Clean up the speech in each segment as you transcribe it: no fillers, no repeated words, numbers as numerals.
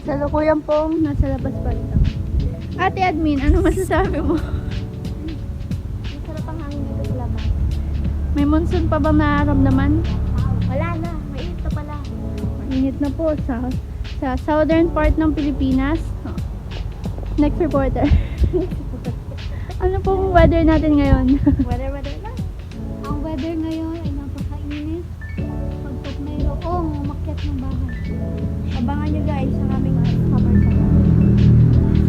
Kasalukuyan pong nasa labas pa rin kami. Ate Admin, ano masasabi mo? Masarap ang hangin dito sa labas. May monsoon pa bang nararamdaman? Wala na, mainit na pala. Init na po sa southern part ng Pilipinas. Oh. Next reporter. Ano pong weather natin ngayon? Weather lang. Ang weather ngayon ay napakainit. Pagkat mayroong umakyat ng bahay. Abangan nyo guys ang aming summer saya.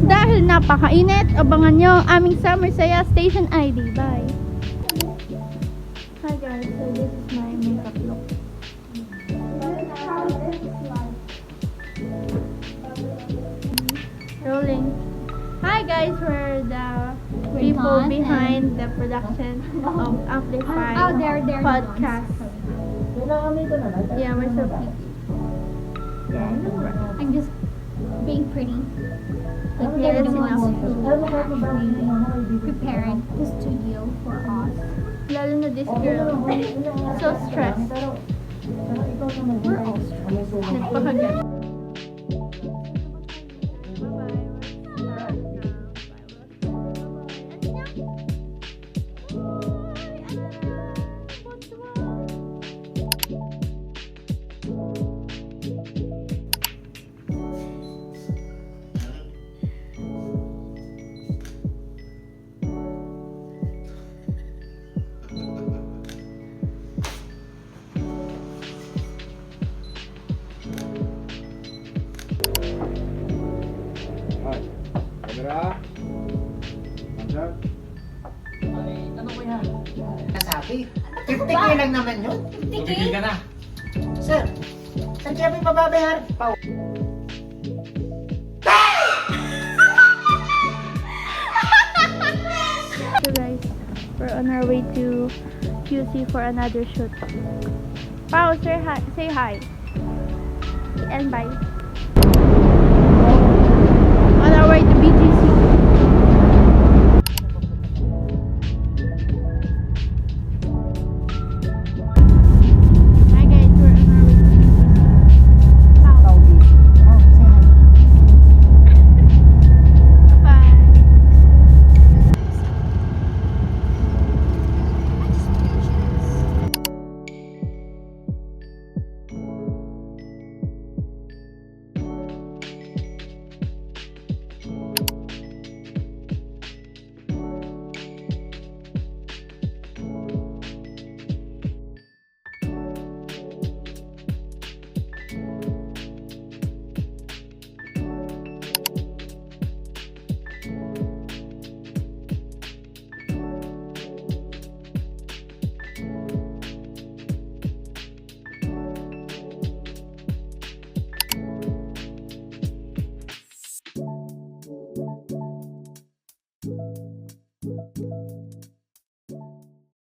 Dahil napakainit, abangan nyo ang aming Summer Saya Station ID. Bye! Hi guys, so this is my makeup look. Rolling. Hi guys, we're the people Done, behind the production of Amplify they're podcast. Yeah, we're so pretty. Yeah, I know, right? I'm just being pretty. Like Yeah, they're that's the ones enough. who actually prepared the studio for us. Lalo na this girl. So stressed. We're all stressed. Nagpakagat. Camera. Action. Ay, ano ko yan? Nasabi. 50k lang naman yun. Tumigil ka na. Sir, saan kaya may pababayar? Pau. So guys, we're on our way to QC for another shoot. Pao, say hi and bye.